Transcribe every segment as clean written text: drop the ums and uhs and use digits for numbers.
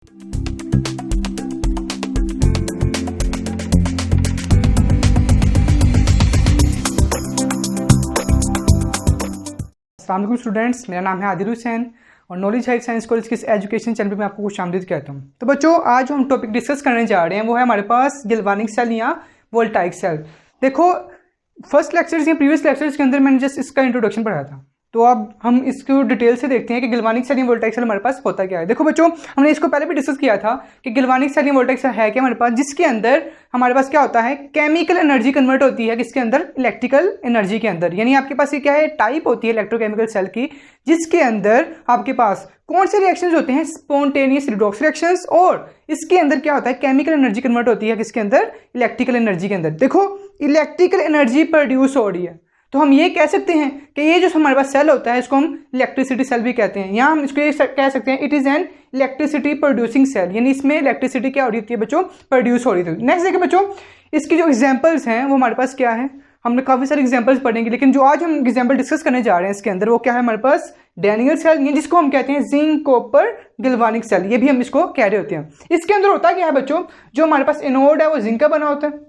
अस्सलाम वालेकुम स्टूडेंट्स, मेरा नाम है आदिल हुसैन और नॉलेज हाइट साइंस कॉलेज के एजुकेशन चैनल पे मैं आपको खुश आमदीद कहता हूँ। तो बच्चों, आज जो हम टॉपिक डिस्कस करने जा रहे हैं वो है हमारे पास गैल्वेनिक सेल या वोल्टाइक सेल। देखो, फर्स्ट लेक्चर्स या प्रीवियस लेक्चर्स के अंदर मैंने जस्ट इसका इंट्रोडक्शन पढ़ाया था, तो अब हम इसको डिटेल से देखते हैं कि गैल्वेनिक सेल या वोल्टाइक सेल हमारे पास होता क्या है। देखो बच्चों, हमने इसको पहले भी डिस्कस किया था कि गैल्वेनिक सेल या वोल्टाइक सेल है क्या हमारे पास, जिसके अंदर हमारे पास क्या होता है, केमिकल एनर्जी कन्वर्ट होती है किसके अंदर, इलेक्ट्रिकल एनर्जी के अंदर। यानी आपके पास ये क्या है, टाइप होती है इलेक्ट्रोकेमिकल सेल की, जिसके अंदर आपके पास कौन से रिएक्शंस होते हैं, स्पॉन्टेनियस रिडॉक्स रिएक्शंस, और इसके अंदर क्या होता है, केमिकल एनर्जी कन्वर्ट होती है किसके अंदर, इलेक्ट्रिकल एनर्जी के अंदर। देखो, इलेक्ट्रिकल एनर्जी प्रोड्यूस हो रही है, तो हम ये कह सकते हैं कि ये जो हमारे पास सेल होता है इसको हम इलेक्ट्रिसिटी सेल भी कहते हैं, या हम इसको ये कह सकते हैं it is an electricity producing cell, यानी इसमें इलेक्ट्रिसिटी क्या हो रही होती है बच्चों, प्रोड्यूस हो रही थी। नेक्स्ट देखिए बच्चों, इसकी जो एग्जांपल्स हैं वो हमारे पास क्या है, हमने काफ़ी सारे एग्जांपल्स पढ़ेंगे, लेकिन जो आज हम एग्जांपल डिस्कस करने जा रहे हैं इसके अंदर वो क्या है हमारे पास, डैनियल सेल, जिसको हम कहते हैं जिंक कॉपर गैल्वेनिक सेल, ये भी हम इसको कह रहे होते हैं। इसके अंदर होता क्या है बच्चों, जो हमारे पास एनोड है वो जिंक का बना होता है,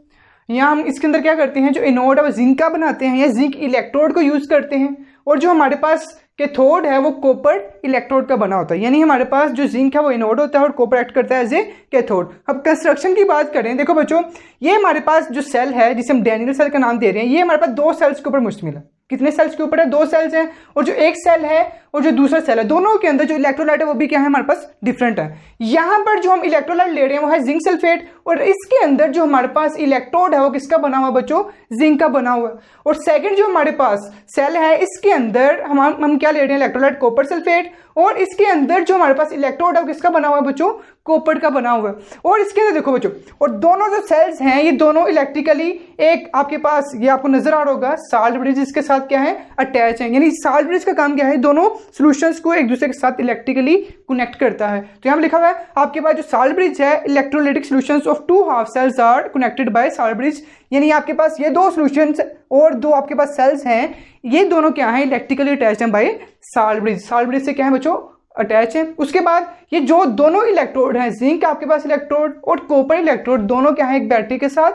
या हम इसके अंदर क्या करते हैं, जो एनोड है वो जिंक का बनाते हैं या जिंक इलेक्ट्रोड को यूज करते हैं, और जो हमारे पास कैथोड है वो कॉपर इलेक्ट्रोड का बना होता है। यानी हमारे पास जो जिंक है वो एनोड होता है और कॉपर एक्ट करता है एज ए कैथोड। अब कंस्ट्रक्शन की बात करें, देखो बच्चों, ये हमारे पास जो सेल है जिसे हम डैनियल सेल का नाम दे रहे हैं, ये हमारे पास दो सेल्स के ऊपर मुश्तमिल है। कितने सेल्स के ऊपर है, दो सेल्स हैं, और जो एक सेल है और जो दूसरा सेल है, दोनों के अंदर जो इलेक्ट्रोलाइट है वो भी क्या है हमारे पास, डिफरेंट है। यहाँ पर जो हम इलेक्ट्रोलाइट ले रहे हैं वो है जिंक सल्फेट, और इसके अंदर जो हमारे पास इलेक्ट्रोड है वो किसका बना हुआ बच्चों, जिंक का बना हुआ है। और सेकंड जो हमारे पास सेल है इसके अंदर हम क्या ले रहे हैं, इलेक्ट्रोलाइट कॉपर सल्फेट, और इसके अंदर जो हमारे पास इलेक्ट्रोड है वो किसका बना हुआ है बच्चों, कॉपर का बना हुआ है। और इसके अंदर देखो बच्चों, और दोनों जो सेल्स हैं ये दोनों इलेक्ट्रिकली एक आपके पास ये आपको नजर आ रहा होगा साल्ट ब्रिज, इसके साथ क्या है, अटैच है। यानी साल्ट ब्रिज का काम क्या है, दोनों सॉल्यूशंस को एक दूसरे के साथ इलेक्ट्रिकली कनेक्ट करता है। तो यहाँ लिखा हुआ है आपके पास जो साल्ट ब्रिज है, electrolytic solutions of two half cells are connected by salt bridge. यानी आपके पास ये दो सॉल्यूशंस और दो आपके पास सेल्स हैं, ये दोनों क्या है, इलेक्ट्रिकली अटैच्ड हैं by salt bridge. Salt bridge से क्या है बच्चों, अटैच है। उसके बाद ये जो दोनों इलेक्ट्रोड हैं, जिंक आपके पास इलेक्ट्रोड और कॉपर इलेक्ट्रोड, दोनों क्या है, एक बैटरी के साथ।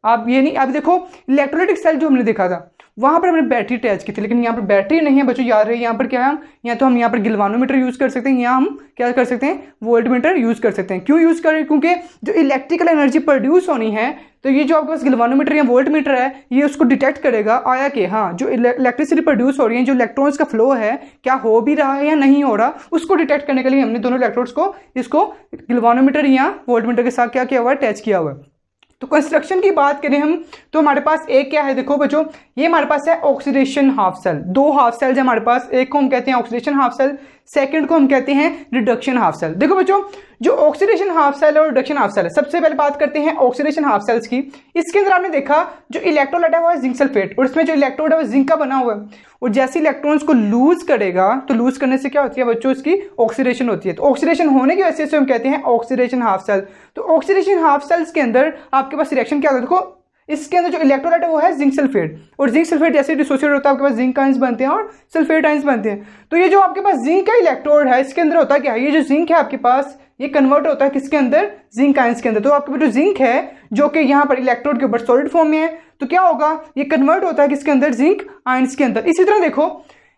आप ये नहीं, आप देखो इलेक्ट्रोलाइटिक सेल जो हमने देखा था वहां पर हमने बैटरी अटैच की थी, लेकिन यहाँ पर बैटरी नहीं है बच्चों, याद रहे। यहाँ पर क्या है, या तो हम यहाँ पर गैल्वेनोमीटर यूज कर सकते हैं, या हम क्या कर सकते हैं, वोल्टमीटर यूज कर सकते हैं। क्यों यूज करें, क्योंकि जो इलेक्ट्रिकल एनर्जी प्रोड्यूस होनी है, तो ये जो आपके पास गैल्वेनोमीटर या वोल्टमीटर है ये उसको डिटेक्ट करेगा आया कि हाँ जो इलेक्ट्रिसिटी प्रोड्यूस हो रही है, जो इलेक्ट्रॉन्स का फ्लो है क्या हो भी रहा है या नहीं हो रहा, उसको डिटेक्ट करने के लिए हमने दोनों इलेक्ट्रोड्स को इसको गैल्वेनोमीटर या वोल्टमीटर के साथ क्या किया हुआ है, अटैच किया हुआ है। तो कंस्ट्रक्शन की बात करें हम, तो हमारे पास एक क्या है, देखो बच्चों, ये हमारे पास है ऑक्सीडेशन हाफ सेल। दो हाफ सेल्स है हमारे पास, एक को हम कहते हैं ऑक्सीडेशन हाफ सेल, सेकंड को हम कहते हैं रिडक्शन हाफ सेल। देखो बच्चों, जो ऑक्सीडेशन हाफ सेल और रिडक्शन हाफ सेल है, सबसे पहले बात करते हैं ऑक्सीडेशन हाफ सेल्स की। इसके अंदर आपने देखा जो इलेक्ट्रोलाइट है वो है जिंक सल्फेट, और इसमें जो इलेक्ट्रोड है वो जिंक का बना हुआ है, और जैसे इलेक्ट्रॉन्स को लूज करेगा तो लूज करने से क्या होती है बच्चों, इसकी ऑक्सीडेशन होती है। तो ऑक्सीडेशन होने की वजह से हम कहते हैं ऑक्सीडेशन हाफ सेल। तो ऑक्सीडेशन हाफ सेल्स के अंदर आपके पास रिएक्शन क्या होता है, देखो इसके अंदर जो इलेक्ट्रोलाइट है वो है जिंक सल्फेट, और जिंक सल्फेट जैसे डिसोसिएट होता है आपके पास जिंक आयंस बनते हैं और सल्फेट आयंस बनते हैं। तो ये जो आपके पास जिंक का इलेक्ट्रोड है इसके अंदर होता क्या है, ये जो जिंक है आपके पास ये कन्वर्ट होता है किसके अंदर, जिंक आयंस के अंदर। तो आपके पास जो जिंक है जो कि यहाँ पर इलेक्ट्रोड के ऊपर सॉलिड फॉर्म में है, तो क्या होगा, ये कन्वर्ट होता है किसके अंदर, जिंक आयंस के अंदर। इसी तरह देखो,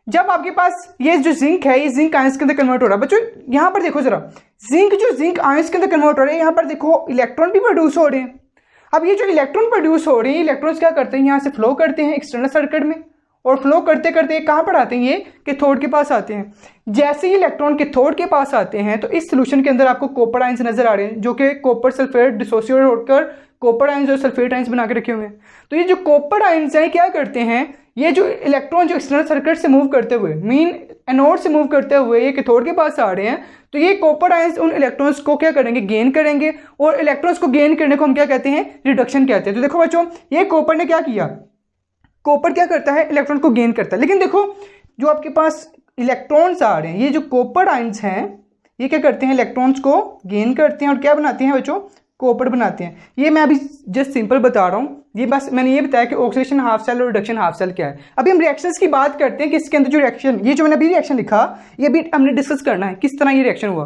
जब आपके पास ये जो जिंक है ये जिंक आयंस के अंदर कन्वर्ट हो रहा है बच्चों, यहाँ पर देखो जरा, जिंक जो जिंक आयंस के अंदर कन्वर्ट हो रहे हैं, यहाँ पर देखो इलेक्ट्रॉन भी प्रोड्यूस हो रहे हैं। अब ये जो इलेक्ट्रॉन प्रोड्यूस हो रहे हैं, इलेक्ट्रॉन्स क्या करते हैं, यहाँ से फ्लो करते हैं एक्सटर्नल सर्किट में, और फ्लो करते करते कहाँ पर आते हैं, ये कैथोड के पास आते हैं। जैसे ही इलेक्ट्रॉन कैथोड के पास आते हैं तो इस सोल्यूशन के अंदर आपको कॉपर आयंस नजर आ रहे हैं, जो कि कॉपर सल्फेट डिसोसिएट होकर कॉपर आयंस और सल्फेट आयंस बना के रखे हुए हैं। तो ये जो कॉपर आयंस हैं क्या करते हैं, ये जो इलेक्ट्रॉन जो एक्सटर्नल सर्किट से मूव करते हुए, मीन एनोड से मूव करते हुए ये कैथोड के पास आ रहे हैं, तो ये कॉपर आयंस उन इलेक्ट्रॉन्स को क्या करेंगे, गेन करेंगे, और इलेक्ट्रॉन्स को गेन करने को हम क्या कहते हैं, रिडक्शन कहते हैं। तो देखो बच्चों, ये कॉपर ने क्या किया, कॉपर क्या करता है, इलेक्ट्रॉन को गेन करता है। लेकिन देखो जो आपके पास इलेक्ट्रॉन्स आ रहे हैं, ये जो कॉपर आयंस हैं ये क्या करते हैं, इलेक्ट्रॉन्स को गेन करते हैं और क्या बनाते हैं बच्चों, कॉपर बनाते हैं। ये मैं अभी जस्ट सिंपल बता रहा हूँ, ये बस मैंने ये बताया कि ऑक्सीडेशन हाफ सेल और रिडक्शन हाफ सेल क्या है। अभी हम रिएक्शंस की बात करते हैं कि इसके अंदर जो रिएक्शन, ये जो मैंने अभी रिएक्शन लिखा, ये भी हमने डिस्कस करना है किस तरह ये रिएक्शन हुआ।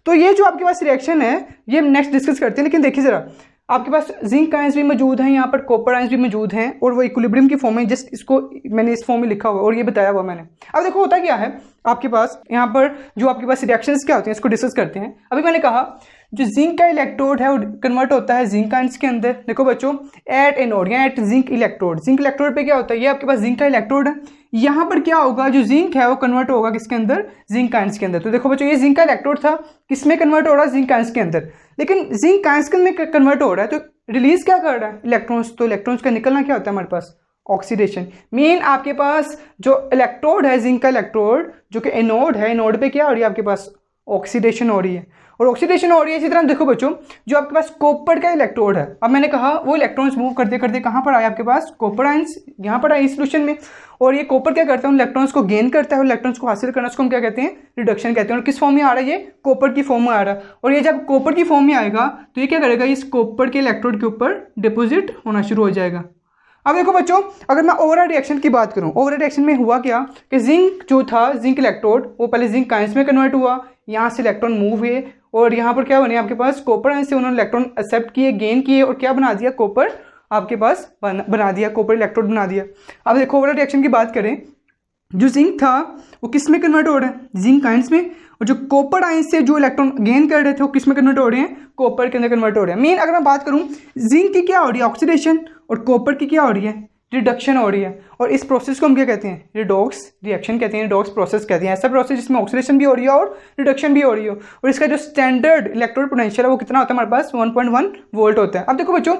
तो ये जो आपके पास रिएक्शन है ये हम नेक्स्ट डिस्कस करते हैं। लेकिन देखिए जरा, आपके पास जिंक आयंस भी मौजूद हैं, यहाँ पर कॉपर आयंस भी मौजूद हैं और वो इक्विलिब्रियम की फॉर्म में, जस्ट इसको मैंने इस फॉर्म में लिखा हुआ और ये बताया हुआ मैंने। अब देखो होता क्या है आपके पास यहाँ पर, जो आपके पास रिएक्शंस क्या होते हैं इसको डिस्कस करते हैं। अभी मैंने कहा जो जिंक का इलेक्ट्रोड है वो कन्वर्ट होता है जिंक आयंस के अंदर। देखो बच्चों, एट एनोड या at zinc electrode, zinc electrode पे क्या होता है, ये आपके पास जिंक का इलेक्ट्रोड है, यहाँ पर क्या होगा, जो जिंक है वो कन्वर्ट होगा किसके अंदर, जिंक आयंस के अंदर। तो देखो बच्चों, ये जिंक का इलेक्ट्रोड था, किसमें कन्वर्ट हो रहा है, जिंक आयंस के अंदर। लेकिन जिंक आयंस में कन्वर्ट हो रहा है तो रिलीज क्या कर रहा है, इलेक्ट्रॉन्स। तो इलेक्ट्रॉन्स का निकलना क्या होता है हमारे पास, ऑक्सीडेशन। मेन आपके पास जो इलेक्ट्रोड है जिंक का इलेक्ट्रोड, जो कि एनोड है, एनोड पे क्या हो रही है आपके पास, ऑक्सीडेशन हो रही है। और ऑक्सीडेशन हो रही है इसी तरह देखो बच्चों, जो आपके पास कॉपर का इलेक्ट्रोड है, अब मैंने कहा वो इलेक्ट्रॉन्स मूव करते करते कहाँ पर आए आपके पास, कॉपर आयंस यहाँ पर आए इस सॉल्यूशन में। और ये कॉपर क्या करता है, उन इलेक्ट्रॉन्स को गेन करता है और इलेक्ट्रॉन्स को हासिल करना, उसको हम क्या कहते हैं, रिडक्शन कहते हैं। और किस फॉर्म में आ रहा है, ये कॉपर की फॉर्म में आ रहा है। और ये जब कॉपर की फॉर्म में आएगा तो ये क्या करेगा, इस कॉपर के इलेक्ट्रोड के ऊपर डिपोजिट होना शुरू हो जाएगा। अब देखो बच्चों, अगर मैं ओवरऑल रिएक्शन की बात करूं, ओवरऑल रिएक्शन में हुआ क्या कि जिंक जो था, जिंक इलेक्ट्रोड वो पहले जिंक आयंस में कन्वर्ट हुआ, यहाँ से इलेक्ट्रॉन मूव हुए और यहाँ पर क्या बने आपके पास, कॉपर आयंस से उन्होंने इलेक्ट्रॉन एक्सेप्ट किए, गेन किए और क्या बना दिया, कॉपर आपके पास बना दिया, कॉपर इलेक्ट्रोड बना दिया। अब देखो ओवरऑल रिएक्शन की बात करें, जो जिंक था वो किस में कन्वर्ट हो रहा है, जिंक आयंस में। और जो कॉपर आयंस से जो इलेक्ट्रॉन गेन कर रहे थे वो किस में कन्वर्ट हो रहे हैं, कॉपर के अंदर कन्वर्ट हो रहे हैं। मेन अगर मैं बात करूं, जिंक की क्या हो रही है, ऑक्सीडेशन, और कॉपर की क्या हो रही है, रिडक्शन हो रही है। और इस प्रोसेस को हम क्या कहते हैं, रिडॉक्स रिएक्शन कहते हैं, रिडॉक्स प्रोसेस कहते हैं। ऐसा प्रोसेस जिसमें ऑक्सीडेशन भी हो रही है और रिडक्शन भी हो रही हो। और इसका जो स्टैंडर्ड इलेक्ट्रोड पोटेंशियल है वो कितना होता है हमारे पास, 1.1 वोल्ट होता है। अब देखो बच्चों,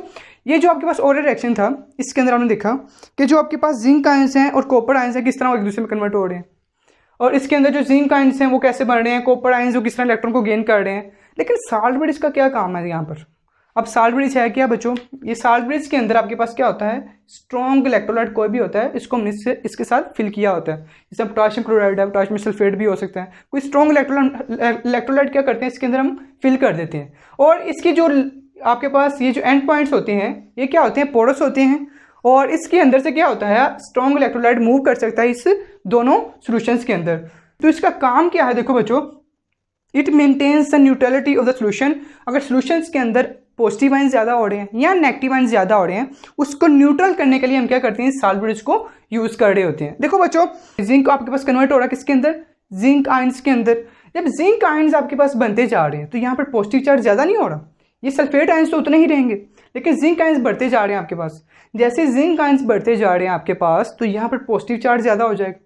ये जो आपके पास ओवरऑल रिएक्शन था, इसके अंदर आपने देखा कि जो आपके पास जिंक आयंस हैं और कॉपर आयंस हैं किस तरह एक दूसरे में कन्वर्ट हो रहे हैं। और इसके अंदर जो जिंक आयंस हैं वो कैसे बन रहे हैं, कॉपर आयंस जो किस तरह इलेक्ट्रॉन को गेन कर रहे हैं। लेकिन साल्ट ब्रिज का क्या काम है यहाँ पर। अब साल्ट ब्रिज है क्या बच्चों, ये साल्ट ब्रिज के अंदर आपके पास क्या होता है, स्ट्रॉन्ग इलेक्ट्रोलाइट कोई भी होता है, इसको हमने इसके साथ फिल किया होता है। जैसे पोटाशियम क्लोराइड है, पोटाशियम सल्फेट भी हो सकता है, कोई स्ट्रॉन्ग इलेक्ट्रोलाइट क्या करते हैं, इसके अंदर हम फिल कर देते हैं। और इसकी जो आपके पास ये जो एंड पॉइंट्स होते हैं ये क्या होते हैं, पोरस होते हैं। और इसके अंदर से क्या होता है, स्ट्रॉन्ग इलेक्ट्रोलाइट मूव कर सकता है इस दोनों सॉल्यूशंस के अंदर। तो इसका काम क्या है, देखो बच्चों, it maintains the neutrality of the solution. अगर सॉल्यूशंस के अंदर पॉजिटिव आयंस ज़्यादा हो रहे हैं या नेगेटिव आयंस ज़्यादा हो रहे हैं, उसको न्यूट्रल करने के लिए हम क्या करते हैं, साल्ट ब्रिज को यूज़ कर रहे होते हैं। देखो बच्चों, जिंक आपके पास कन्वर्ट हो रहा है किसके अंदर, जिंक आयंस के अंदर। जब जिंक आयंस आपके पास बनते जा रहे हैं तो यहाँ पर पॉजिटिव चार्ज ज़्यादा नहीं हो रहा, ये सल्फेट आयंस तो उतने ही रहेंगे, लेकिन जिंक आयंस बढ़ते जा रहे हैं आपके पास। जैसे जिंक आयंस बढ़ते जा रहे हैं आपके पास तो यहाँ पर पॉजिटिव चार्ज ज़्यादा हो जाएगा।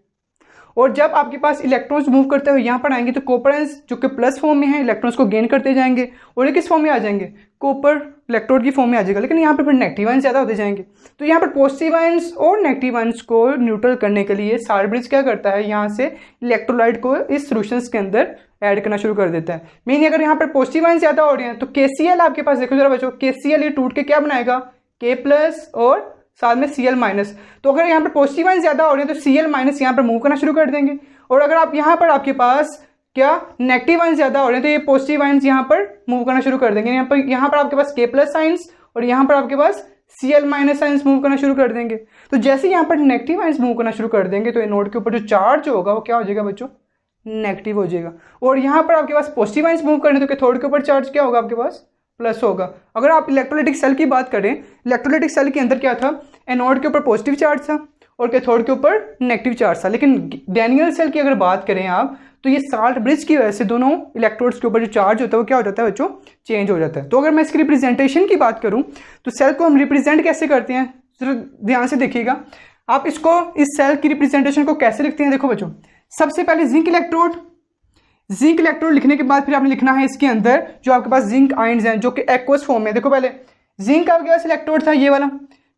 और जब आपके पास इलेक्ट्रॉन्स मूव करते हुए यहाँ पर आएंगे तो कॉपर आयंस जो कि प्लस फॉर्म में है, इलेक्ट्रॉन्स को गेन करते जाएंगे और ये किस फॉर्म में आ जाएंगे, कॉपर इलेक्ट्रोड की फॉर्म में आ जाएगा। लेकिन यहाँ पर फिर नेगेटिव आयंस ज़्यादा होते जाएंगे। तो यहाँ पर पॉजिटिव आयंस और नेगेटिव आयंस को न्यूट्रल करने के लिए साल्ट ब्रिज क्या करता है, यहाँ से इलेक्ट्रोलाइट को इस सॉल्यूशंस के अंदर ऐड करना शुरू कर देता है। मीन अगर यहाँ पर पॉजिटिव आयंस ज़्यादा हो रहे हैं तो KCl आपके पास, देखो जरा बच्चों, KCl ये टूट के क्या बनाएगा, K+ और साथ में Cl-। तो अगर यहाँ पर पॉजिटिव आयंस ज़्यादा हो रहे हैं तो Cl- यहाँ पर मूव करना शुरू कर देंगे। और अगर आप यहाँ पर आपके पास क्या नेगेटिव आयंस ज़्यादा हो रहे हैं तो ये पॉजिटिव आयंस यहाँ पर मूव करना शुरू कर देंगे। यहाँ पर आपके पास K+ आयंस और यहाँ पर आपके पास Cl- आयंस मूव करना शुरू कर देंगे। तो जैसे यहाँ पर नेगेटिव आयंस मूव करना शुरू कर देंगे तो ये नोड के ऊपर जो चार्ज होगा वो क्या हो जाएगा बच्चों, नेगेटिव हो जाएगा। और यहाँ पर आपके पास पॉजिटिव आयंस मूव करने तो कैथोड के ऊपर चार्ज क्या होगा आपके पास, प्लस होगा। अगर आप इलेक्ट्रोलाइटिक सेल की बात करें, इलेक्ट्रोलाइटिक सेल के अंदर क्या था, एनोड के ऊपर पॉजिटिव चार्ज था और कैथोड के ऊपर नेगेटिव चार्ज था। लेकिन डैनियल सेल की अगर बात करें आप, तो ये साल्ट ब्रिज की वजह से दोनों इलेक्ट्रोड्स के ऊपर जो चार्ज होता है वो क्या हो जाता है बच्चों, चेंज हो जाता है। तो अगर मैं इसकी रिप्रेजेंटेशन की बात करूं तो सेल को हम रिप्रेजेंट कैसे करते हैं, सिर्फ ध्यान से देखिएगा आप इसको, इस सेल की रिप्रेजेंटेशन को कैसे लिखते हैं। देखो बच्चों, सबसे पहले जिंक इलेक्ट्रोड, जिंक इलेक्ट्रोड लिखने के बाद फिर आपने लिखना है इसके अंदर जो आपके पास जिंक आयंस हैं जो कि एक्वस फॉर्म में। देखो पहले जिंक आपके पास इलेक्ट्रोड था ये वाला,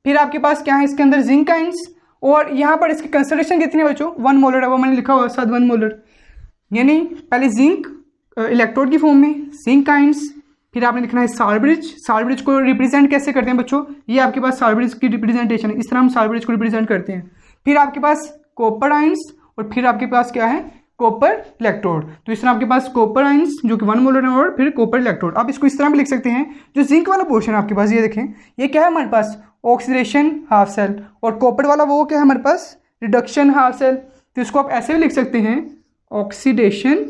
फिर आपके पास क्या है इसके अंदर जिंक आयंस, और यहाँ पर इसकी कंसंट्रेशन कितनी है बच्चों, 1 मोलर है, वो मैंने लिखा हुआ साथ 1 मोलर। यानी पहले जिंक इलेक्ट्रोड की फॉर्म में, जिंक आयंस, फिर आपने लिखना है साल्ट ब्रिज। साल्ट ब्रिज को रिप्रेजेंट कैसे करते हैं बच्चों, ये आपके पास साल्ट ब्रिज की रिप्रेजेंटेशन है, इस तरह हम साल्ट ब्रिज को रिप्रेजेंट करते हैं। फिर आपके पास कॉपर आयंस और फिर आपके पास क्या है कॉपर इलेक्ट्रोड। तो इस तरह आपके पास कॉपर आयंस जो कि 1 मोलर है और फिर कॉपर इलेक्ट्रोड। आप इसको इस तरह भी लिख सकते हैं, जो जिंक वाला पोर्शन आपके पास ये देखें, ये क्या है हमारे पास ऑक्सीडेशन हाफ सेल, और कॉपर वाला वो क्या है हमारे पास रिडक्शन हाफ सेल। तो इसको आप ऐसे भी लिख सकते हैं ऑक्सीडेशन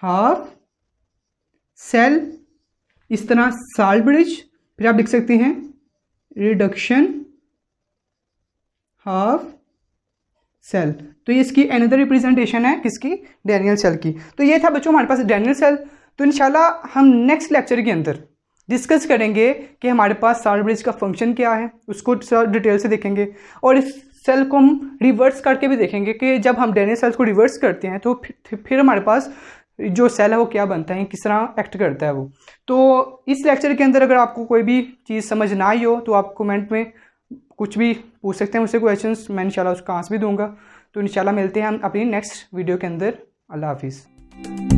हाफ सेल, इस तरह साल्ट ब्रिज। फिर आप लिख सकते हैं रिडक्शन हाफ सेल। तो ये इसकी अनदर रिप्रेजेंटेशन है किसकी, डैनियल सेल की। तो ये था बच्चों हमारे पास डैनियल सेल। तो इंशाल्लाह हम नेक्स्ट लेक्चर के अंदर डिस्कस करेंगे कि हमारे पास साल्ट ब्रिज का फंक्शन क्या है, उसको डिटेल से देखेंगे, और इस सेल को हम रिवर्स करके भी देखेंगे कि जब हम डैनियल सेल्स को रिवर्स करते हैं तो फिर हमारे पास जो सेल है वो क्या बनता है, किस तरह एक्ट करता है वो। तो इस लेक्चर के अंदर अगर आपको कोई भी चीज़ समझ ना आई हो तो आप कमेंट में कुछ भी पूछ सकते हैं मुझसे क्वेश्चंस, मैं इंशाल्लाह उसका आंसर भी दूंगा। तो इंशाल्लाह मिलते हैं हम अपनी नेक्स्ट वीडियो के अंदर। अल्लाह हाफिज़।